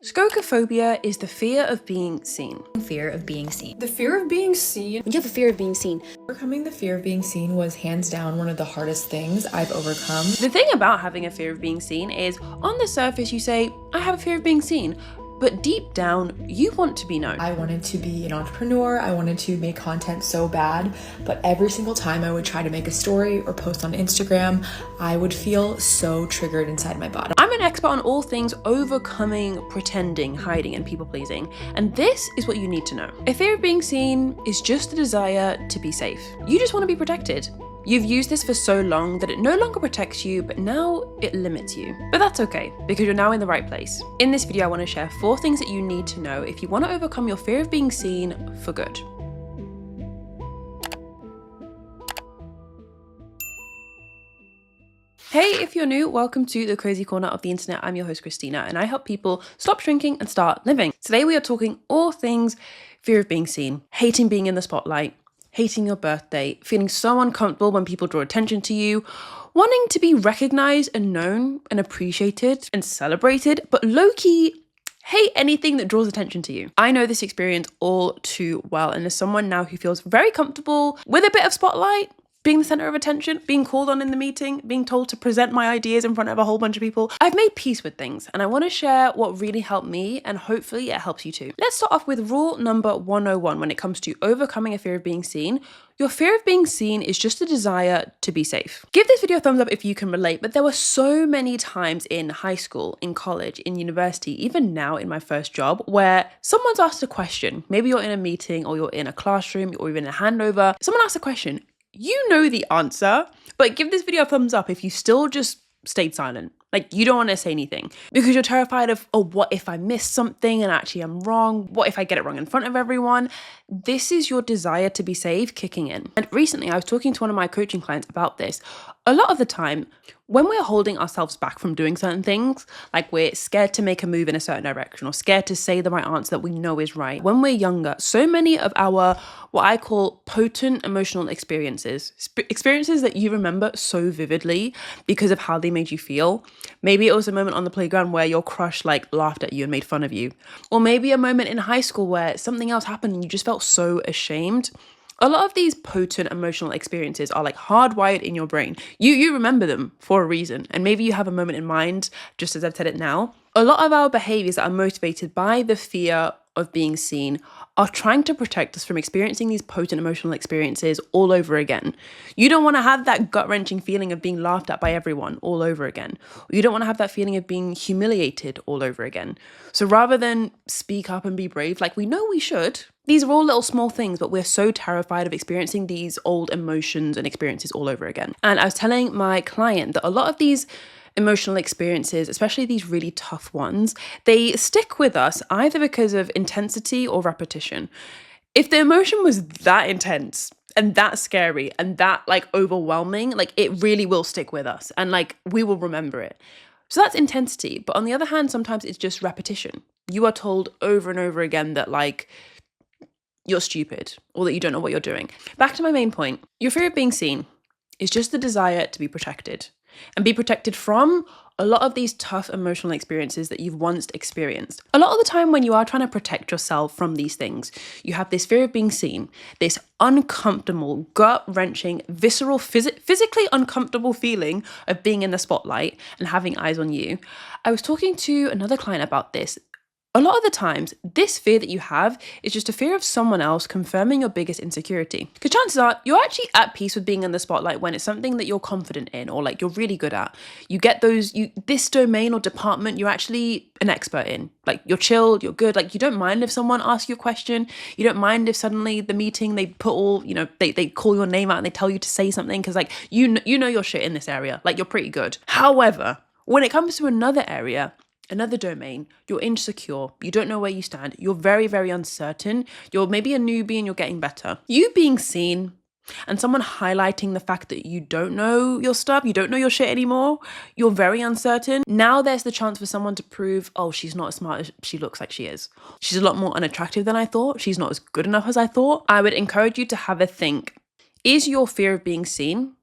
Scogophobia is the fear of being seen. Fear of being seen. The fear of being seen. When you have a fear of being seen. Overcoming the fear of being seen was hands down one of the hardest things I've overcome. The thing about having a fear of being seen is, on the surface you say, I have a fear of being seen, but deep down, you want to be known. I wanted to be an entrepreneur. I wanted to make content so bad, but every single time I would try to make a story or post on Instagram, I would feel so triggered inside my body. I'm an expert on all things overcoming, pretending, hiding, and people pleasing, and this is what you need to know. A fear of being seen is just a desire to be safe. You just want to be protected. You've used this for so long that it no longer protects you, but now it limits you. But that's okay, because you're now in the right place. In this video, I want to share 4 things that you need to know if you want to overcome your fear of being seen for good. Hey, if you're new, welcome to the crazy corner of the internet. I'm your host, Christina, and I help people stop shrinking and start living. Today, we are talking all things fear of being seen, hating being in the spotlight, hating your birthday, feeling so uncomfortable when people draw attention to you, wanting to be recognized and known and appreciated and celebrated, but low-key hate anything that draws attention to you. I know this experience all too well, and as someone now who feels very comfortable with a bit of spotlight, being the center of attention, being called on in the meeting, being told to present my ideas in front of a whole bunch of people, I've made peace with things, and I want to share what really helped me, and hopefully it helps you too. Let's start off with rule number 101 when it comes to overcoming a fear of being seen. Your fear of being seen is just a desire to be safe. Give this video a thumbs up if you can relate, but there were so many times in high school, in college, in university, even now in my first job, where someone's asked a question. Maybe you're in a meeting or you're in a classroom or even a handover. Someone asks a question. You know the answer, but give this video a thumbs up if you still just stayed silent. Like, you don't want to say anything because you're terrified of, oh, what if I miss something and actually I'm wrong? What if I get it wrong in front of everyone? This is your desire to be safe kicking in. And recently I was talking to one of my coaching clients about this. A lot of the time, when we're holding ourselves back from doing certain things, like we're scared to make a move in a certain direction or scared to say the right answer that we know is right. When we're younger, so many of our, what I call potent emotional experiences that you remember so vividly because of how they made you feel. Maybe it was a moment on the playground where your crush laughed at you and made fun of you. Or maybe a moment in high school where something else happened and you just felt so ashamed. A lot of these potent emotional experiences are hardwired in your brain. You remember them for a reason. And maybe you have a moment in mind, just as I've said it now. A lot of our behaviors that are motivated by the fear of being seen are trying to protect us from experiencing these potent emotional experiences all over again. You don't want to have that gut-wrenching feeling of being laughed at by everyone all over again. You don't want to have that feeling of being humiliated all over again. So rather than speak up and be brave, like we know we should, these are all little small things, but we're so terrified of experiencing these old emotions and experiences all over again. And I was telling my client that a lot of these emotional experiences, especially these really tough ones, they stick with us either because of intensity or repetition. If the emotion was that intense and that scary and that overwhelming, it really will stick with us and we will remember it. So that's intensity. But on the other hand, sometimes it's just repetition. You are told over and over again that you're stupid or that you don't know what you're doing. Back to my main point. Your fear of being seen is just the desire to be protected and be protected from a lot of these tough emotional experiences that you've once experienced. A lot of the time when you are trying to protect yourself from these things, you have this fear of being seen, this uncomfortable, gut-wrenching, visceral, physically uncomfortable feeling of being in the spotlight and having eyes on you. I was talking to another client about this. A lot of the times, this fear that you have is just a fear of someone else confirming your biggest insecurity. Because chances are, you're actually at peace with being in the spotlight when it's something that you're confident in or you're really good at. You get this domain or department you're actually an expert in. You're chilled, you're good. You don't mind if someone asks you a question. You don't mind if suddenly the meeting, they put all, they call your name out and they tell you to say something because you know your shit in this area. You're pretty good. However, when it comes to another area, another domain, you're insecure, you don't know where you stand, you're very, very uncertain, you're maybe a newbie and you're getting better. You being seen and someone highlighting the fact that you don't know your stuff, you don't know your shit anymore, you're very uncertain. Now there's the chance for someone to prove, oh, she's not as smart as she looks like she is. She's a lot more unattractive than I thought. She's not as good enough as I thought. I would encourage you to have a think. Is your fear of being seen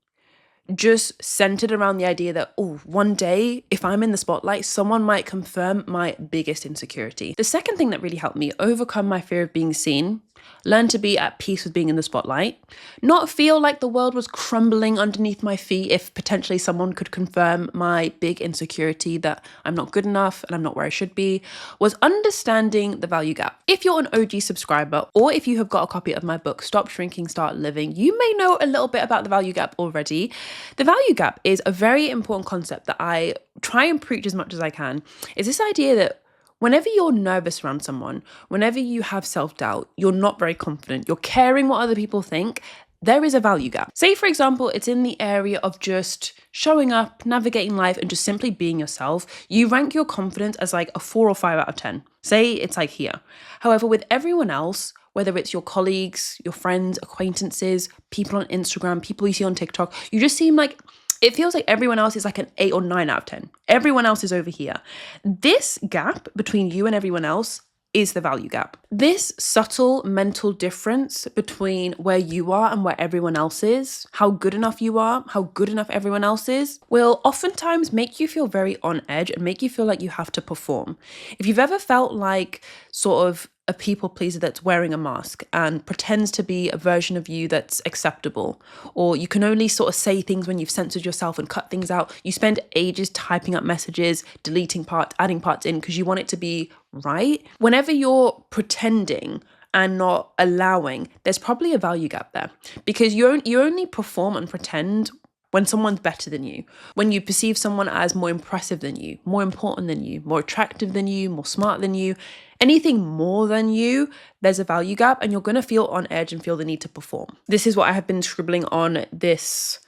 just centered around the idea that, oh, one day if I'm in the spotlight, someone might confirm my biggest insecurity. The second thing that really helped me overcome my fear of being seen, learn to be at peace with being in the spotlight, not feel like the world was crumbling underneath my feet if potentially someone could confirm my big insecurity that I'm not good enough and I'm not where I should be, was understanding the value gap. If you're an OG subscriber, or if you have got a copy of my book, Stop Shrinking, Start Living, you may know a little bit about the value gap already. The value gap is a very important concept that I try and preach as much as I can. Is this idea that whenever you're nervous around someone, whenever you have self-doubt, you're not very confident, you're caring what other people think, there is a value gap. Say, for example, it's in the area of just showing up, navigating life, and just simply being yourself. You rank your confidence as like a 4 or 5 out of 10. Say it's like here. However, with everyone else, whether it's your colleagues, your friends, acquaintances, people on Instagram, people you see on TikTok, you just seem like, it feels like everyone else is like an 8 or 9 out of 10. Everyone else is over here. This gap between you and everyone else is the value gap. This subtle mental difference between where you are and where everyone else is, how good enough you are, how good enough everyone else is, will oftentimes make you feel very on edge and make you feel like you have to perform. If you've ever felt like sort of a people pleaser that's wearing a mask and pretends to be a version of you that's acceptable, or you can only sort of say things when you've censored yourself and cut things out. You spend ages typing up messages, deleting parts, adding parts in because you want it to be right. Whenever you're pretending and not allowing, there's probably a value gap there, because you only perform and pretend when someone's better than you, when you perceive someone as more impressive than you, more important than you, more attractive than you, more smart than you, anything more than you, there's a value gap and you're going to feel on edge and feel the need to perform. This is what I have been scribbling on this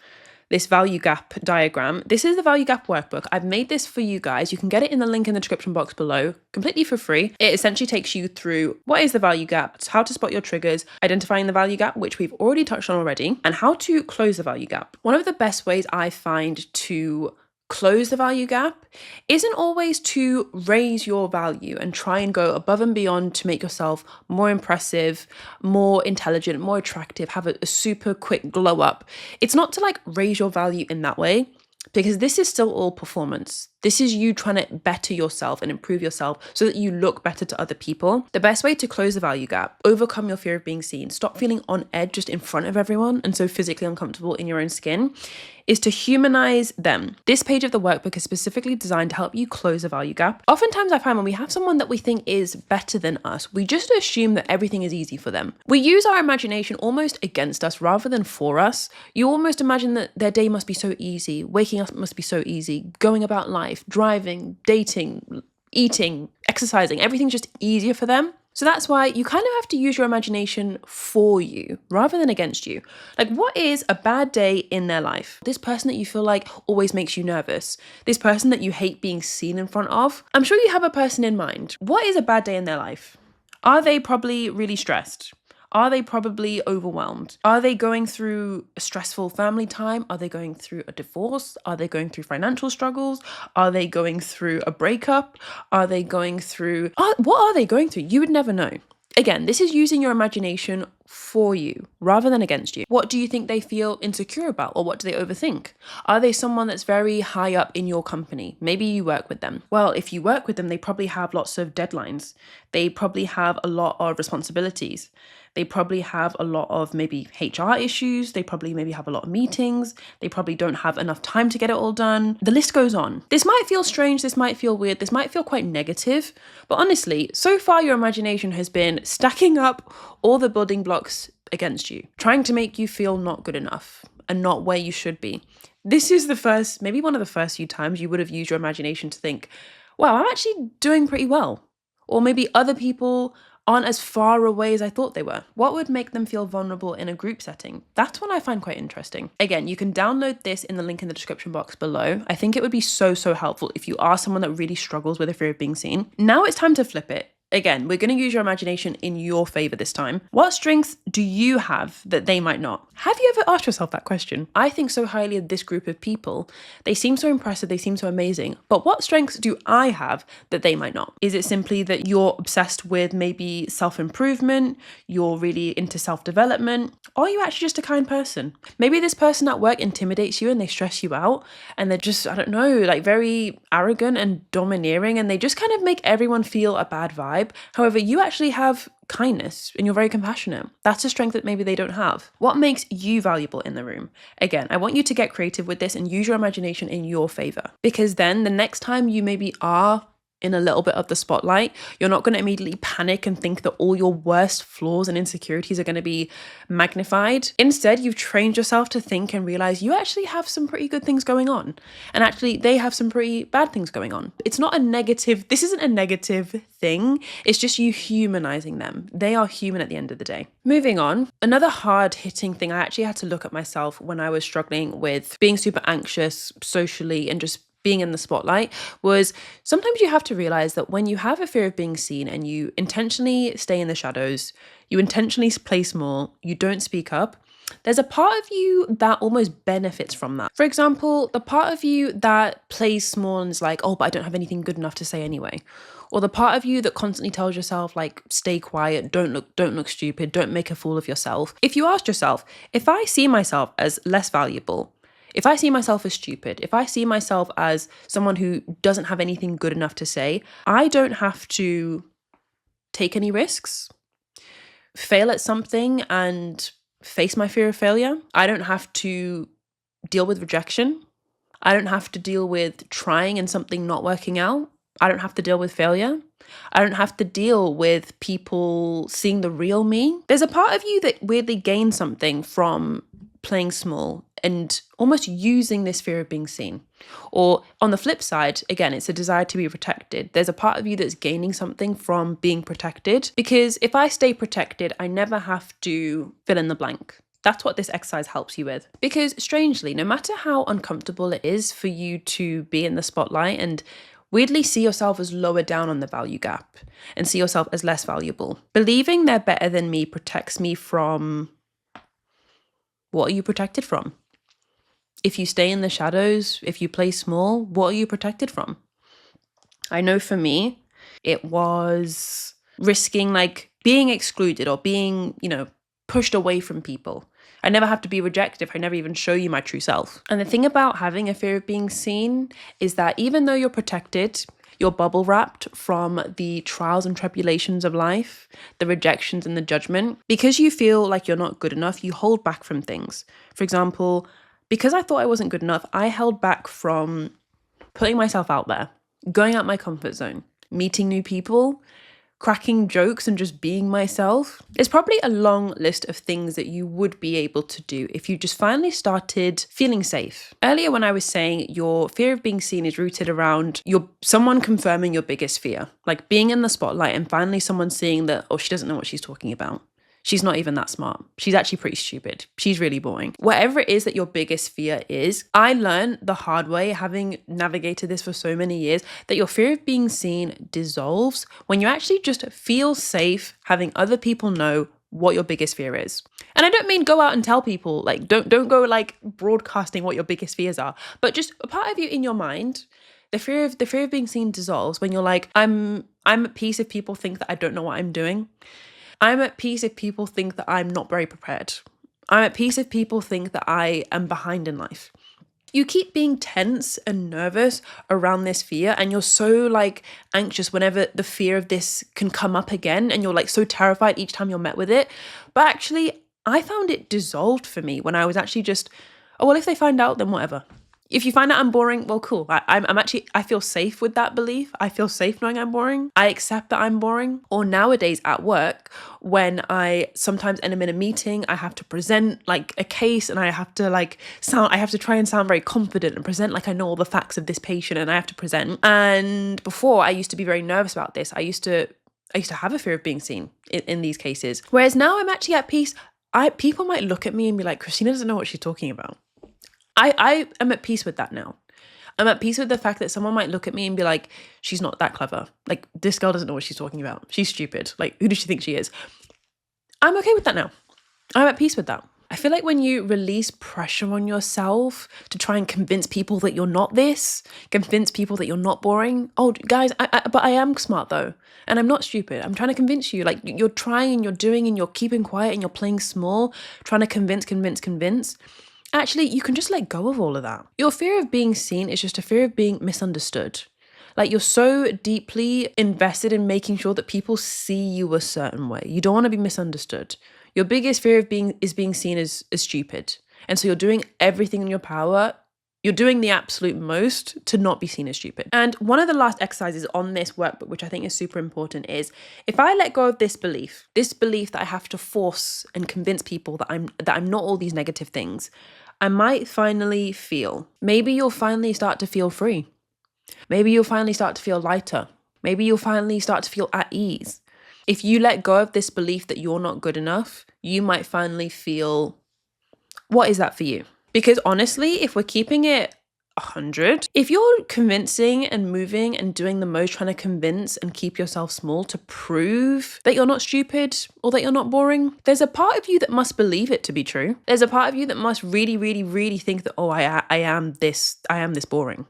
value gap diagram. This is the value gap workbook. I've made this for you guys. You can get it in the link in the description box below, completely for free. It essentially takes you through what is the value gap, how to spot your triggers, identifying the value gap, which we've already touched on already, and how to close the value gap. One of the best ways I find to close the value gap isn't always to raise your value and try and go above and beyond to make yourself more impressive, more intelligent, more attractive, have a super quick glow up. It's not to like raise your value in that way, because this is still all performance. This is you trying to better yourself and improve yourself so that you look better to other people. The best way to close the value gap, overcome your fear of being seen, stop feeling on edge just in front of everyone and so physically uncomfortable in your own skin, is to humanize them. This page of the workbook is specifically designed to help you close a value gap. Oftentimes I find when we have someone that we think is better than us, we just assume that everything is easy for them. We use our imagination almost against us rather than for us. You almost imagine that their day must be so easy, waking up must be so easy, going about life, driving, dating, eating, exercising, everything's just easier for them. So that's why you kind of have to use your imagination for you rather than against you. Like, what is a bad day in their life? This person that you feel like always makes you nervous, this person that you hate being seen in front of. I'm sure you have a person in mind. What is a bad day in their life? Are they probably really stressed? Are they probably overwhelmed? Are they going through a stressful family time? Are they going through a divorce? Are they going through financial struggles? Are they going through a breakup? Are they going through... what are they going through? You would never know. Again, this is using your imagination for you rather than against you. What do you think they feel insecure about, or what do they overthink? Are they someone that's very high up in your company? Maybe you work with them. Well, if you work with them, they probably have lots of deadlines. They probably have a lot of responsibilities. They probably have a lot of maybe HR issues. They probably maybe have a lot of meetings. They probably don't have enough time to get it all done. The list goes on. This might feel strange. This might feel weird. This might feel quite negative. But honestly, so far your imagination has been stacking up all the building blocks against you, trying to make you feel not good enough and not where you should be. This is the first, maybe one of the first few times you would have used your imagination to think, wow, I'm actually doing pretty well. Or maybe other people aren't as far away as I thought they were. What would make them feel vulnerable in a group setting? That's what I find quite interesting. Again, you can download this in the link in the description box below. I think it would be so helpful if you are someone that really struggles with a fear of being seen. Now it's time to flip it. Again, we're going to use your imagination in your favor this time. What strengths do you have that they might not? Have you ever asked yourself that question? I think so highly of this group of people. They seem so impressive, they seem so amazing. But what strengths do I have that they might not? Is it simply that you're obsessed with maybe self-improvement, you're really into self-development, or are you actually just a kind person? Maybe this person at work intimidates you and they stress you out and they're just, I don't know, like very arrogant and domineering, and they just kind of make everyone feel a bad vibe. However, you actually have kindness and you're very compassionate. That's a strength that maybe they don't have. What makes you valuable in the room? Again, I want you to get creative with this and use your imagination in your favor, because then the next time you maybe are in a little bit of the spotlight, you're not going to immediately panic and think that all your worst flaws and insecurities are going to be magnified. Instead, you've trained yourself to think and realize you actually have some pretty good things going on. And actually, they have some pretty bad things going on. It's not a negative, this isn't a negative thing. It's just you humanizing them. They are human at the end of the day. Moving on, another hard hitting thing I actually had to look at myself when I was struggling with being super anxious socially and just being in the spotlight was sometimes you have to realize that when you have a fear of being seen and you intentionally stay in the shadows, you intentionally play small, you don't speak up, there's a part of you that almost benefits from that. For example, the part of you that plays small and is like, oh, but I don't have anything good enough to say anyway. Or the part of you that constantly tells yourself, like, stay quiet, don't look stupid, don't make a fool of yourself. If you asked yourself, if I see myself as less valuable, if I see myself as stupid, if I see myself as someone who doesn't have anything good enough to say, I don't have to take any risks, fail at something and face my fear of failure. I don't have to deal with rejection. I don't have to deal with trying and something not working out. I don't have to deal with failure. I don't have to deal with people seeing the real me. There's a part of you that weirdly gains something from playing small and almost using this fear of being seen. Or on the flip side, again, it's a desire to be protected. There's a part of you that's gaining something from being protected, because if I stay protected, I never have to fill in the blank. That's what this exercise helps you with. Because strangely, no matter how uncomfortable it is for you to be in the spotlight and weirdly see yourself as lower down on the value gap and see yourself as less valuable, believing they're better than me protects me from... What are you protected from? If you stay in the shadows, if you play small, what are you protected from? I know for me, it was risking like being excluded or being, pushed away from people. I never have to be rejected if I never even show you my true self. And the thing about having a fear of being seen is that even though you're protected, you're bubble wrapped from the trials and tribulations of life, the rejections and the judgment. Because you feel like you're not good enough, you hold back from things. For example, because I thought I wasn't good enough, I held back from putting myself out there, going out my comfort zone, meeting new people, cracking jokes and just being myself. It's probably a long list of things that you would be able to do if you just finally started feeling safe. Earlier when I was saying your fear of being seen is rooted around someone confirming your biggest fear, like being in the spotlight and finally someone seeing that, oh, she doesn't know what she's talking about. She's not even that smart. She's actually pretty stupid. She's really boring. Whatever it is that your biggest fear is, I learned the hard way, having navigated this for so many years, that your fear of being seen dissolves when you actually just feel safe having other people know what your biggest fear is. And I don't mean go out and tell people, like don't go like broadcasting what your biggest fears are, but just a part of you in your mind. The fear of being seen dissolves when you're like, I'm at peace if people think that I don't know what I'm doing. I'm at peace if people think that I'm not very prepared. I'm at peace if people think that I am behind in life. You keep being tense and nervous around this fear, and you're so like anxious whenever the fear of this can come up again, and you're like so terrified each time you're met with it. But actually, I found it dissolved for me when I was actually just, oh, well, if they find out, then whatever. If you find out I'm boring, well, cool. I feel safe with that belief. I feel safe knowing I'm boring. I accept that I'm boring. Or nowadays at work, when I sometimes end up in a meeting, I have to present like a case and I have to try and sound very confident and present like I know all the facts of this patient and I have to present. And before I used to be very nervous about this. I used to have a fear of being seen in these cases. Whereas now I'm actually at peace. People might look at me and be like, Christina doesn't know what she's talking about. I am at peace with that now. I'm at peace with the fact that someone might look at me and be like, she's not that clever. Like, this girl doesn't know what she's talking about. She's stupid. Like, who does she think she is? I'm okay with that now. I'm at peace with that. I feel like when you release pressure on yourself to try and convince people that you're not this, convince people that you're not boring. Oh, guys, but I am smart though. And I'm not stupid. I'm trying to convince you. Like, you're trying and you're doing and you're keeping quiet and you're playing small, trying to convince. Actually, you can just let go of all of that. Your fear of being seen is just a fear of being misunderstood. Like, you're so deeply invested in making sure that people see you a certain way. You don't want to be misunderstood. Your biggest fear of being seen as stupid. And so you're doing everything in your power. You're doing the absolute most to not be seen as stupid. And one of the last exercises on this workbook, which I think is super important, is if I let go of this belief that I have to force and convince people that I'm not all these negative things, I might finally feel, maybe you'll finally start to feel free. Maybe you'll finally start to feel lighter. Maybe you'll finally start to feel at ease. If you let go of this belief that you're not good enough, you might finally feel, what is that for you? Because honestly, if we're keeping it 100, if you're convincing and moving and doing the most, trying to convince and keep yourself small to prove that you're not stupid or that you're not boring, there's a part of you that must believe it to be true. There's a part of you that must really, really, really think that, oh, I am this boring.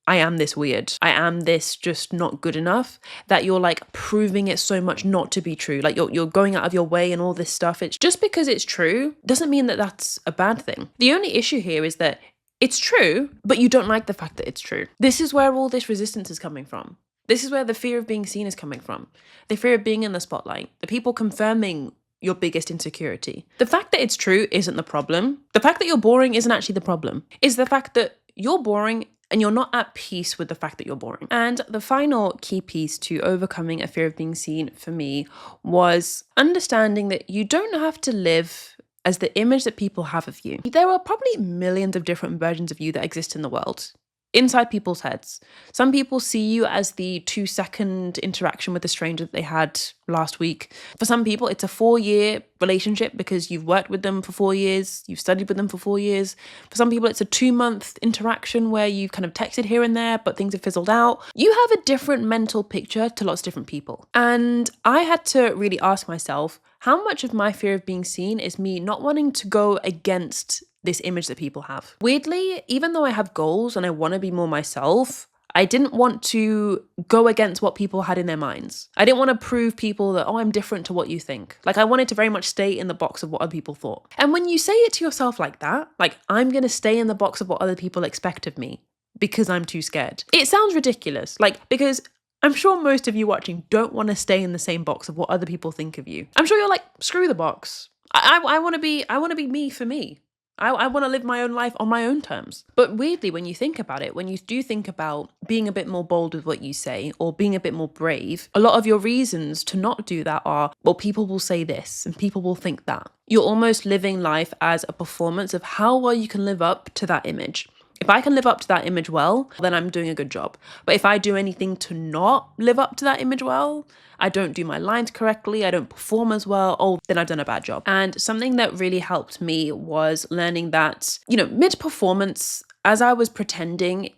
I am this weird. I am this just not good enough, that you're like proving it so much not to be true. Like you're going out of your way and all this stuff. It's just because it's true doesn't mean that that's a bad thing. The only issue here is that it's true, but you don't like the fact that it's true. This is where all this resistance is coming from. This is where the fear of being seen is coming from. The fear of being in the spotlight, the people confirming your biggest insecurity. The fact that it's true isn't the problem. The fact that you're boring isn't actually the problem. It's the fact that you're boring and you're not at peace with the fact that you're boring. And the final key piece to overcoming a fear of being seen for me was understanding that you don't have to live as the image that people have of you. There are probably millions of different versions of you that exist in the world, inside people's heads. Some people see you as the 2-second interaction with a stranger that they had last week. For some people, it's a 4-year relationship because you've worked with them for 4 years, you've studied with them for 4 years. For some people, it's a 2-month interaction where you've kind of texted here and there, but things have fizzled out. You have a different mental picture to lots of different people. And I had to really ask myself, how much of my fear of being seen is me not wanting to go against this image that people have? Weirdly, even though I have goals and I want to be more myself, I didn't want to go against what people had in their minds. I didn't want to prove people that, oh, I'm different to what you think. Like, I wanted to very much stay in the box of what other people thought. And when you say it to yourself like that, like, I'm going to stay in the box of what other people expect of me because I'm too scared, it sounds ridiculous. Like, because I'm sure most of you watching don't want to stay in the same box of what other people think of you. I'm sure you're like, screw the box. I want to be me for me. I want to live my own life on my own terms. But weirdly, when you think about it, when you do think about being a bit more bold with what you say or being a bit more brave, a lot of your reasons to not do that are, well, people will say this and people will think that. You're almost living life as a performance of how well you can live up to that image. If I can live up to that image well, then I'm doing a good job. But if I do anything to not live up to that image well, I don't do my lines correctly, I don't perform as well, oh, then I've done a bad job. And something that really helped me was learning that, mid-performance, as I was pretending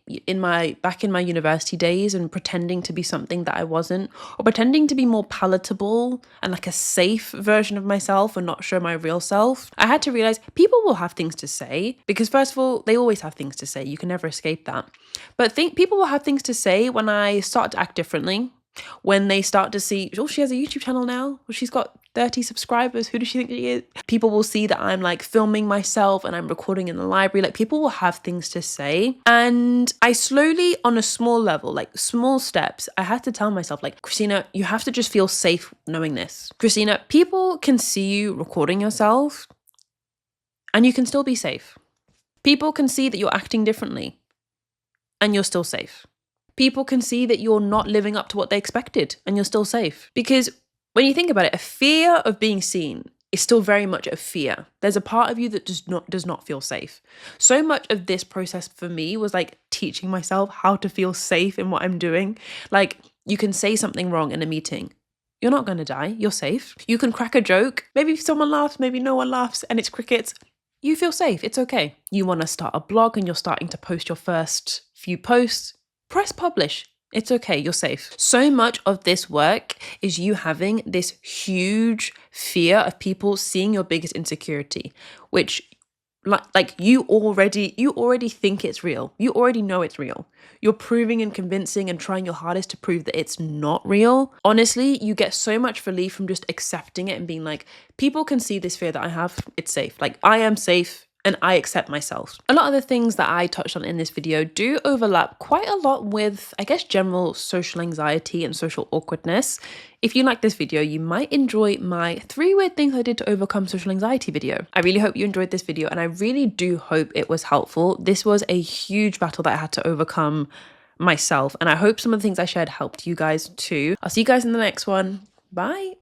back in my university days and pretending to be something that I wasn't, or pretending to be more palatable and like a safe version of myself and not show my real self, I had to realize people will have things to say, because first of all, they always have things to say. You can never escape that. But people will have things to say when I start to act differently, when they start to see, oh, she has a YouTube channel now, or she's got 30 subscribers, who does she think she is? People will see that I'm like filming myself and I'm recording in the library. Like, people will have things to say. And I slowly, on a small level, like small steps, I had to tell myself, like, Christina, you have to just feel safe knowing this. Christina, people can see you recording yourself and you can still be safe. People can see that you're acting differently and you're still safe. People can see that you're not living up to what they expected and you're still safe. Because when you think about it, a fear of being seen is still very much a fear. There's a part of you that does not feel safe. So much of this process for me was like teaching myself how to feel safe in what I'm doing. Like, you can say something wrong in a meeting. You're not going to die. You're safe. You can crack a joke. Maybe someone laughs, maybe no one laughs, and it's crickets. You feel safe. It's okay. You want to start a blog and you're starting to post your first few posts, press publish. It's okay, you're safe. So much of this work is you having this huge fear of people seeing your biggest insecurity, which like you already think it's real. You already know it's real. You're proving and convincing and trying your hardest to prove that it's not real. Honestly, you get so much relief from just accepting it and being like, people can see this fear that I have. It's safe. Like, I am safe and I accept myself. A lot of the things that I touched on in this video do overlap quite a lot with, I guess, general social anxiety and social awkwardness. If you like this video, you might enjoy my 3 weird things I did to overcome social anxiety video. I really hope you enjoyed this video and I really do hope it was helpful. This was a huge battle that I had to overcome myself, and I hope some of the things I shared helped you guys too. I'll see you guys in the next one. Bye.